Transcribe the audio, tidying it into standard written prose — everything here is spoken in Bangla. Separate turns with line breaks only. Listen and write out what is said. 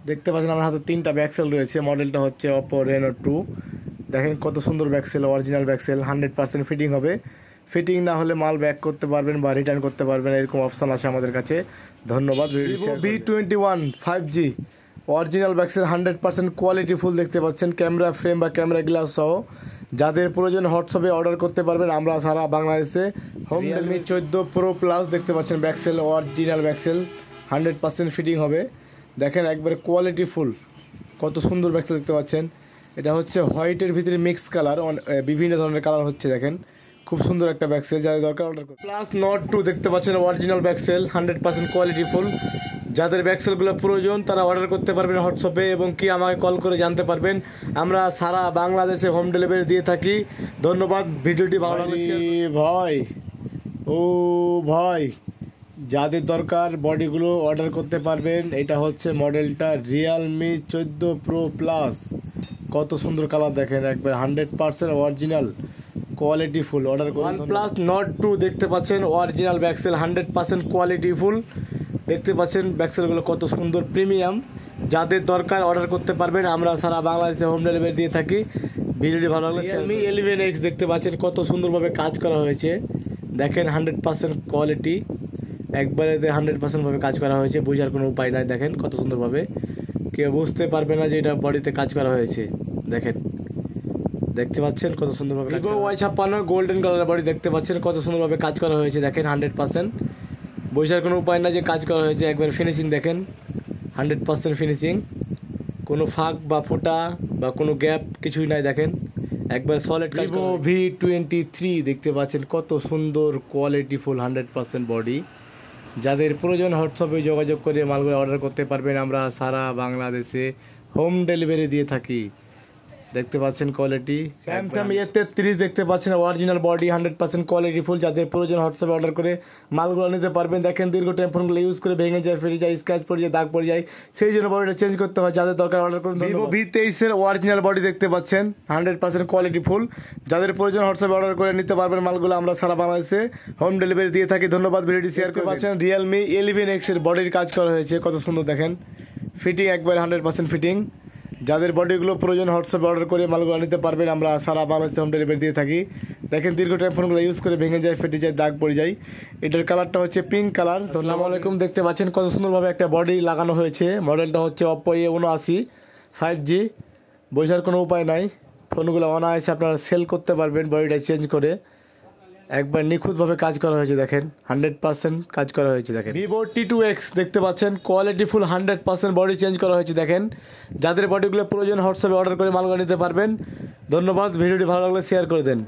দেখতে পাচ্ছেন আমার হাতে 3টা ব্যাকসেল রয়েছে। মডেলটা হচ্ছে Oppo Reno 2। দেখেন কত সুন্দর ব্যাকসেল, অরিজিনাল ব্যাকসেল, 100% ফিটিং হবে। ফিটিং না হলে মাল ব্যাক করতে পারবেন বা রিটার্ন করতে পারবেন, এরকম অপশান আছে আমাদের কাছে। ধন্যবাদ। Vivo V21 5G original back shell, 100% quality full. দেখতে পাচ্ছেন ক্যামেরা ফ্রেম বা ক্যামেরা গ্লাস সহ। যাদের প্রয়োজন হোয়াটসঅ্যাপে অর্ডার করতে পারবেন, আমরা সারা বাংলাদেশে হোম ডেলিভারি। 14 Pro Plus দেখতে পাচ্ছেন ব্যাকসেল, অরিজিনাল ব্যাকসেল, 100% ফিটিং হবে। দেখেন একবারে কোয়ালিটি ফুল, কত সুন্দর ব্যাকসেল দেখতে পাচ্ছেন। এটা হচ্ছে হোয়াইটের ভিতরে মিক্স কালার, বিভিন্ন ধরনের কালার হচ্ছে। দেখেন খুব সুন্দর একটা ব্যাকসেল, যাদের দরকার অর্ডার করুন। প্লাস নট 2 দেখতে পাচ্ছেন অরিজিনাল ব্যাকসেল, 100% কোয়ালিটি ফুল। যাদের ব্যাকসেলগুলো প্রয়োজন তারা অর্ডার করতে পারবেন হোয়াটসঅ্যাপে, এবং কি আমাকে কল করে জানতে পারবেন। আমরা সারা বাংলাদেশে হোম ডেলিভারি দিয়ে থাকি। ধন্যবাদ। ভিডিওটি ভালো লাগলে ভাই ও ভাই, যাদের দরকার বডিগুলো অর্ডার করতে পারবেন। এটা হচ্ছে মডেলটা Realme 14 Pro Plus। কত সুন্দর কালার দেখেন, একবার 100% অরিজিনাল কোয়ালিটি ফুল। অর্ডার করুন। OnePlus Nord 2 দেখতে পাচ্ছেন অরিজিনাল ব্যাকসেল, 100% কোয়ালিটি ফুল। দেখতে পাচ্ছেন ব্যাকসেলগুলো কত সুন্দর প্রিমিয়াম। যাদের দরকার অর্ডার করতে পারবেন, আমরা সারা বাংলাদেশে হোম ডেলিভারি দিয়ে থাকি। ভিডিওটি ভালো লাগলে Realme 11X দেখতে পাচ্ছেন কত সুন্দরভাবে কাজ করা হয়েছে। দেখেন 100% কোয়ালিটি, একবারে 100% ভাবে কাজ করা হয়েছে, বোঝার কোনো উপায় নাই। দেখেন কত সুন্দরভাবে, কেউ বুঝতে পারবে না যে এটা বডিতে কাজ করা হয়েছে। দেখেন, দেখতে পাচ্ছেন কত সুন্দরভাবে। Vivo Y56 golden colour body দেখতে পাচ্ছেন কত সুন্দরভাবে কাজ করা হয়েছে। দেখেন 100%, বোঝার কোনো উপায় না যে কাজ করা হয়েছে। একবার ফিনিশিং দেখেন, 100% ফিনিশিং, কোনো ফাঁক বা ফোঁটা বা কোনো গ্যাপ কিছুই নাই। দেখেন একবার সলিড। Vivo V23 দেখতে পাচ্ছেন কত সুন্দর কোয়ালিটি ফুল, 100% বডি। যাদের প্রয়োজন হোয়াটসঅ্যাপে যোগাযোগ করে মালগুলো অর্ডার করতে পারবেন, আমরা সারা বাংলাদেশে হোম ডেলিভারি দিয়ে থাকি। দেখতে পাচ্ছেন কোয়ালিটি। স্যামসাং A33 দেখতে পাচ্ছেন অরিজিনাল বডি, 100% কোয়ালিটি ফুল। যাদের প্রয়োজন হোয়াটসঅ্যাপে অর্ডার করে মালগুলো নিতে পারবেন। দেখেন দীর্ঘ টাইম ফোনগুলো ইউজ করে ভেঙে যায়, ফেটে যায়, স্ক্র্যাচ পড়ে যায়, দাগ পড়ে যায়, সেই জন্য বডিটা চেঞ্জ করতে হয়। যাদের দরকার অর্ডার করুন। Vivo V23 এর অরিজিনাল বডি দেখতে পাচ্ছেন, 100% কোয়ালিটি ফুল। যাদের প্রয়োজন হোয়াটসঅ্যাপে অর্ডার করে নিতে পারবেন মালগুলো, আমরা সারা বাংলাদেশে হোম ডেলিভারি দিয়ে থাকি। ধন্যবাদ। ভিডিওটি শেয়ার করতে পাচ্ছেন Realme 11X এর বডির কাজ করা হয়েছে, কত সুন্দর দেখেন। ফিটিং একবার 100% ফিটিং। যাদের বডিগুলো প্রয়োজন হোয়াটসঅ্যাপে অর্ডার করে মালগুলো নিতে পারবেন, আমরা সারা বাংলাদেশে হোম ডেলিভারি দিয়ে থাকি। দেখেন দীর্ঘ টাইম ফোনগুলো ইউজ করে ভেঙে যায়, ফেটে যায়, দাগ পড়ে যায়। এটার কালারটা হচ্ছে পিঙ্ক কালার। আসসালামু আলাইকুম। দেখতে পাচ্ছেন কত সুন্দরভাবে একটা বডি লাগানো হয়েছে। মডেলটা হচ্ছে Oppo A79 5G। বোঝার কোনো উপায় নাই, ফোনগুলো অনায়াসে আপনারা সেল করতে পারবেন বডিটা চেঞ্জ করে। একবার নিখুঁতভাবে কাজ করা হয়েছে। দেখেন 100% কাজ করা হয়েছে। দেখেন Vivo T2X দেখতে পাচ্ছেন কোয়ালিটি ফুল, 100% বডি চেঞ্জ করা হয়েছে। দেখেন যাদের বডিগুলো প্রয়োজন হোয়াটসঅ্যাপে অর্ডার করে মালগুলো নিতে পারবেন। ধন্যবাদ। ভিডিওটি ভালো লাগলে শেয়ার করে দেন।